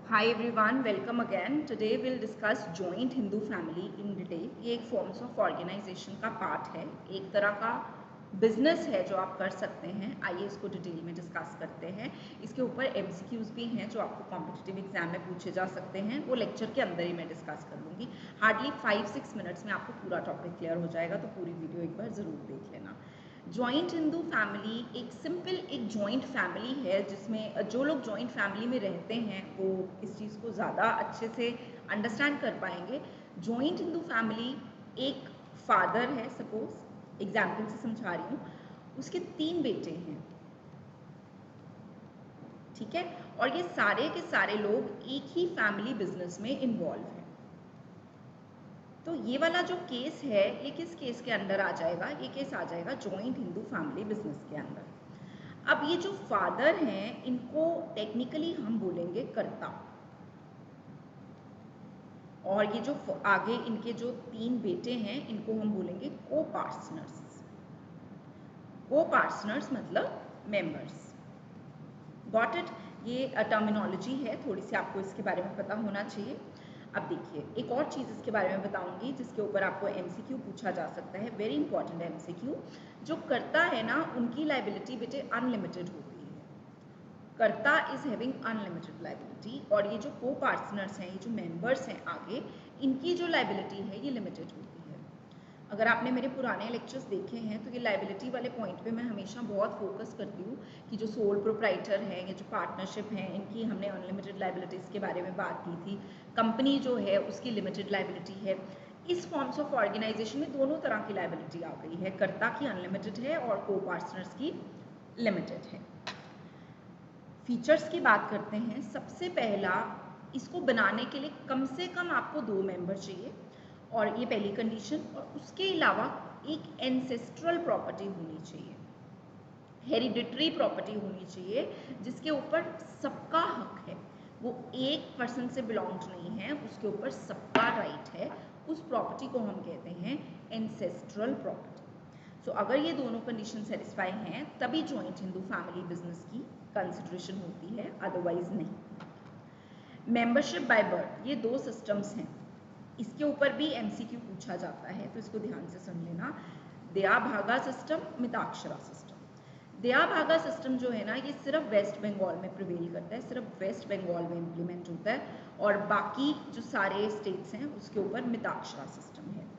Hi everyone, welcome again. Today we'll discuss joint Hindu family in detail. ये एक forms of organisation का part है, एक तरह का बिजनेस है जो आप कर सकते हैं. आइए इसको डिटेल में डिस्कस करते हैं. इसके ऊपर एमसीक्यूज भी हैं जो आपको कॉम्पिटिटिव एग्जाम में पूछे जा सकते हैं. वो लेक्चर के अंदर ही मैं डिस्कस कर लूँगी. हार्डली 5-6 मिनट्स में आपको पूरा टॉपिक क्लियर हो जाएगा, तो पूरी वीडियो एक बार ज़रूर देख लेना. जॉइंट हिंदू फैमिली एक सिंपल एक जॉइंट फैमिली है जिसमें जो लोग जॉइंट फैमिली में रहते हैं वो इस चीज़ को ज़्यादा अच्छे से अंडरस्टैंड कर पाएंगे. जॉइंट हिंदू फैमिली एक फादर है, सपोज एग्जाम्पल से समझा रही हूँ, उसके 3 बेटे हैं, ठीक है, और ये सारे के सारे लोग एक ही फैमिली बिजनेस में इन्वॉल्व हैं. तो ये वाला जो केस है ये किस केस के अंडर आ जाएगा? ये केस आ जाएगा जॉइंट हिंदू फैमिली बिजनेस के अंदर. अब ये जो फादर हैं इनको टेक्निकली हम बोलेंगे कर्ता, और ये जो आगे इनके जो 3 बेटे हैं इनको हम बोलेंगे को पार्टनर्स. को पार्टनर्स मतलब मेंबर्स. Got it? ये टर्मिनोलॉजी है, थोड़ी सी आपको इसके बारे में पता होना चाहिए. अब देखिए, एक और चीज़ इसके बारे में बताऊंगी जिसके ऊपर आपको एमसीक्यू पूछा जा सकता है, वेरी इंपॉर्टेंट एमसीक्यू. जो कर्ता है ना, उनकी लाइबिलिटी बेटे अनलिमिटेड होती है. कर्ता इज हैविंग अनलिमिटेड लाइबिलिटी, और ये जो को पार्टनर्स हैं, ये जो मेंबर्स हैं आगे, इनकी जो लाइबिलिटी है ये लिमिटेड होती है. अगर आपने मेरे पुराने लेक्चर्स देखे हैं तो ये लाइबिलिटी वाले पॉइंट पे मैं हमेशा बहुत फोकस करती हूँ कि जो सोल प्रोप्राइटर हैं या जो पार्टनरशिप हैं इनकी हमने अनलिमिटेड लाइबिलिटीज़ के बारे में बात की थी. कंपनी जो है उसकी लिमिटेड लाइबिलिटी है. इस फॉर्म्स ऑफ ऑर्गेनाइजेशन में दोनों तरह की लाइबिलिटी आ गई है, कर्ता की अनलिमिटेड है और को पार्टनर्स की लिमिटेड है. फीचर्स की बात करते हैं. सबसे पहला, इसको बनाने के लिए कम से कम आपको 2 मेंबर चाहिए, और ये पहली कंडीशन. और उसके अलावा एक एंसेस्ट्रल प्रॉपर्टी होनी चाहिए, हेरिडिटरी प्रॉपर्टी होनी चाहिए जिसके ऊपर सबका हक है. वो एक पर्सन से बिलोंग्ड नहीं है, उसके ऊपर सबका राइट है. उस प्रॉपर्टी को हम कहते हैं एंसेस्ट्रल प्रॉपर्टी. सो अगर ये दोनों कंडीशन सेटिस्फाई हैं तभी जॉइंट हिंदू फैमिली बिजनेस की कंसिडरेशन होती है, अदरवाइज नहीं. मेंबरशिप बाय बर्थ, ये 2 सिस्टम्स हैं. इसके ऊपर भी एमसीक्यू पूछा जाता है, तो इसको ध्यान से सुन लेना. दया भागा सिस्टम, मिताक्षरा सिस्टम. दया भागा सिस्टम जो है ना, ये सिर्फ वेस्ट बंगाल में प्रिवेल करता है, सिर्फ वेस्ट बंगाल में इम्प्लीमेंट होता है, और बाकी जो सारे स्टेट्स हैं उसके ऊपर मिताक्षरा सिस्टम है.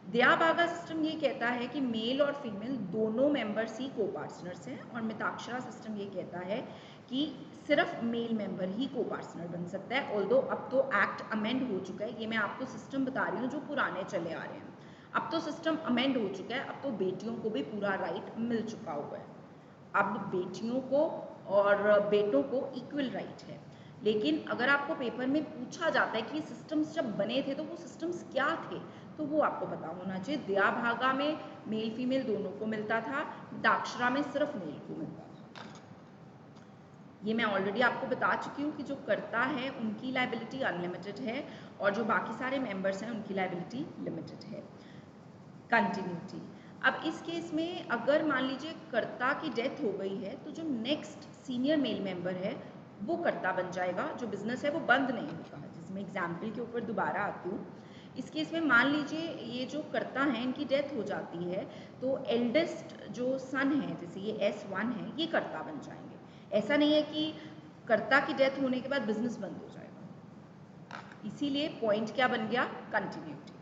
दया भागा सिस्टम ये कहता है कि मेल और फीमेल दोनों मेंबर्स ही को पार्टनर्स हैं, और मिताक्षरा सिस्टम ये कहता है कि सिर्फ मेल मेंबर ही को पार्टनर बन सकता है. ऑल्दो अब तो एक्ट अमेंड हो चुका है, ये मैं आपको सिस्टम बता रही हूँ जो पुराने चले आ रहे हैं. अब तो सिस्टम अमेंड हो चुका है, अब तो बेटियों को भी पूरा राइट मिल चुका हुआ है. अब बेटियों को और बेटों को इक्वल राइट है. लेकिन अगर आपको पेपर में पूछा जाता है कि ये सिस्टम्स जब बने थे तो वो सिस्टम्स क्या थे, तो वो आपको पता होना चाहिए. दया भागा में मेल फीमेल दोनों को मिलता था, दाक्षरा में सिर्फ मेल को मिलता था. ये मैं ऑलरेडी आपको बता चुकी हूँ कि जो कर्ता है उनकी लाइबिलिटी अनलिमिटेड है, और जो बाकी सारे मेंबर्स हैं उनकी लाइबिलिटी लिमिटेड है. कंटिन्यूटी. अब इस केस में अगर मान लीजिए कर्ता की डेथ हो गई है तो जो नेक्स्ट सीनियर मेल मेंबर है वो कर्ता बन जाएगा. जो बिजनेस है वो बंद नहीं होगा. जिसमें एग्जाम्पल के ऊपर दोबारा आती हूँ. इस केस में मान लीजिए ये जो कर्ता हैं इनकी डेथ हो जाती है, तो एल्डेस्ट जो सन है, जैसे ये S1 है, ये कर्ता बन जाएंगे. ऐसा नहीं है कि कर्ता की डेथ होने के बाद बिजनेस बंद हो जाएगा. इसीलिए पॉइंट क्या बन गया? कंटिन्यूटी.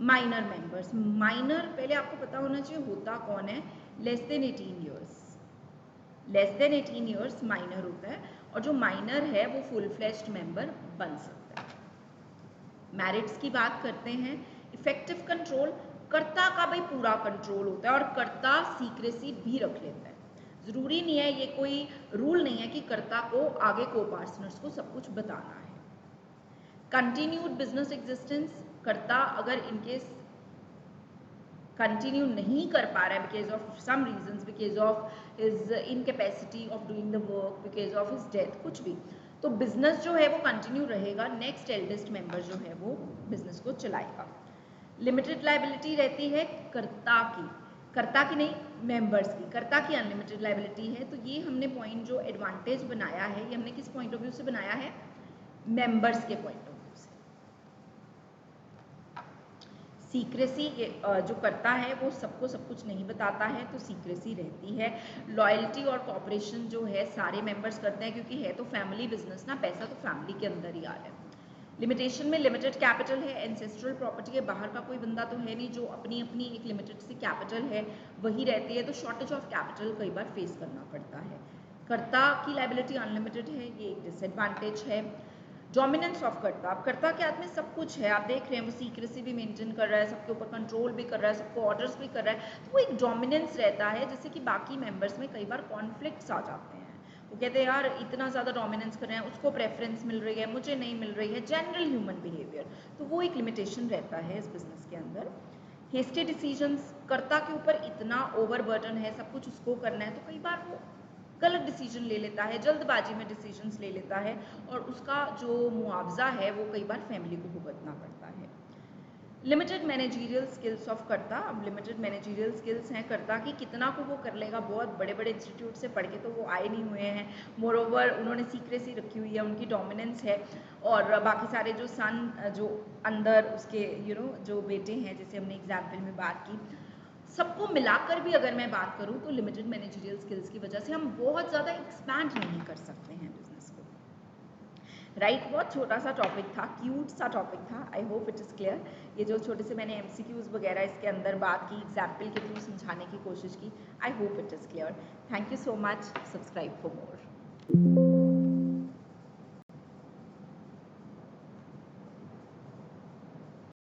Minor members. माइनर पहले आपको पता होना चाहिए होता कौन है. Less than 18 years. Less than 18 years minor होता है, और जो माइनर है वो फुल फ्लेश्ड मेंबर बन सकता है. मैरिट्स की बात करते हैं. इफेक्टिव कंट्रोल, कर्ता का भाई पूरा कंट्रोल होता है, और कर्ता सीक्रेसी भी रख लेता है. जरूरी नहीं है, ये कोई रूल नहीं है कि कर्ता को आगे को पार्टनर्स को सब कुछ बताना है. कंटिन्यूड बिजनेस एग्जिस्टेंस, कर्ता अगर इनकेस कंटिन्यू नहीं कर पा रहा है because of some reasons, because of his incapacity of doing the work, because of his death, कुछ भी, तो बिजनेस जो है वो कंटिन्यू रहेगा. नेक्स्ट एल्डेस्ट मेंबर जो है वो बिजनेस को चलाएगा. लिमिटेड लाइबिलिटी रहती है कर्ता की, कर्ता की नहीं, मेंबर्स की. कर्ता की अनलिमिटेड लाइबिलिटी है. तो ये हमने पॉइंट जो एडवांटेज बनाया है, ये हमने किस पॉइंट ऑफ व्यू से बनाया है? मेंबर्स के पॉइंट ऑफ व्यू से। सीक्रेसी जो करता है वो सबको सब कुछ नहीं बताता है, तो सीक्रेसी रहती है। लॉयल्टी और कॉपरेशन जो है सारे मेंबर्स करते हैं, क्योंकि है तो फैमिली बिजनेस ना, पैसा तो फैमिली के अंदर ही आ रहा है। लिमिटेशन में लिमिटेड कैपिटल है, एंसेस्ट्रल प्रॉपर्टी के बाहर का कोई बंदा तो है नहीं, जो अपनी अपनी एक लिमिटेड सी कैपिटल है वही रहती है, तो शॉर्टेज ऑफ कैपिटल कई बार फेस करना पड़ता है। कर्ता की लाइबिलिटी अनलिमिटेड है, ये एक डिसएडवांटेज है। डोमिनेंस ऑफ कर्ता, अब कर्ता के हाथ में सब कुछ है, आप देख रहे हैं वो सीक्रेसी भी मेंटेन कर रहा है, सबके ऊपर कंट्रोल भी कर रहा है, सबको ऑर्डर्स भी कर रहा है, तो वो एक डोमिनेंस रहता है, जिससे कि बाकी मेंबर्स में कई बार कॉन्फ्लिक्ट्स आ जाते हैं। वो कहते हैं यार इतना ज़्यादा डोमिनेंस कर रहे हैं, उसको प्रेफरेंस मिल रही है, मुझे नहीं मिल रही है, जनरल ह्यूमन बिहेवियर, तो वो एक लिमिटेशन रहता है इस बिजनेस के अंदर। हेस्टी डिसीजंस, कर्ता के ऊपर इतना ओवर बर्डन है, सब कुछ उसको करना है, तो कई बार वो गलत डिसीजन ले लेता है, जल्दबाजी में डिसीजंस ले लेता है, और उसका जो मुआवजा है वो कई बार फैमिली को भुगतना पड़ता है। लिमिटेड मैनेजरियल स्किल्स ऑफ कर्ता, अब लिमिटेड मैनेजरियल स्किल्स हैं कर्ता की, कितना को वो कर लेगा, बहुत बड़े बड़े इंस्टीट्यूट से पढ़ के तो वो आए नहीं हुए हैं, मोरोवर उन्होंने सीक्रेसी रखी हुई है, उनकी डोमिनेंस है, और बाकी सारे जो सन जो अंदर उसके जो बेटे हैं, जैसे हमने एग्जाम्पल में बात की, सबको मिलाकर भी अगर मैं बात करूं तो लिमिटेड मैनेजरियल स्किल्स की वजह से हम बहुत ज़्यादा एक्सपैंड नहीं कर सकते हैं बिजनेस को। राइट, बहुत छोटा सा टॉपिक था, क्यूट सा टॉपिक था, I hope it is clear. ये जो छोटे से मैंने MCQs वगैरह इसके अंदर बात की, एग्जाम्पल के थ्रू समझाने की कोशिश की, I hope it is clear. Thank you so much, subscribe for more.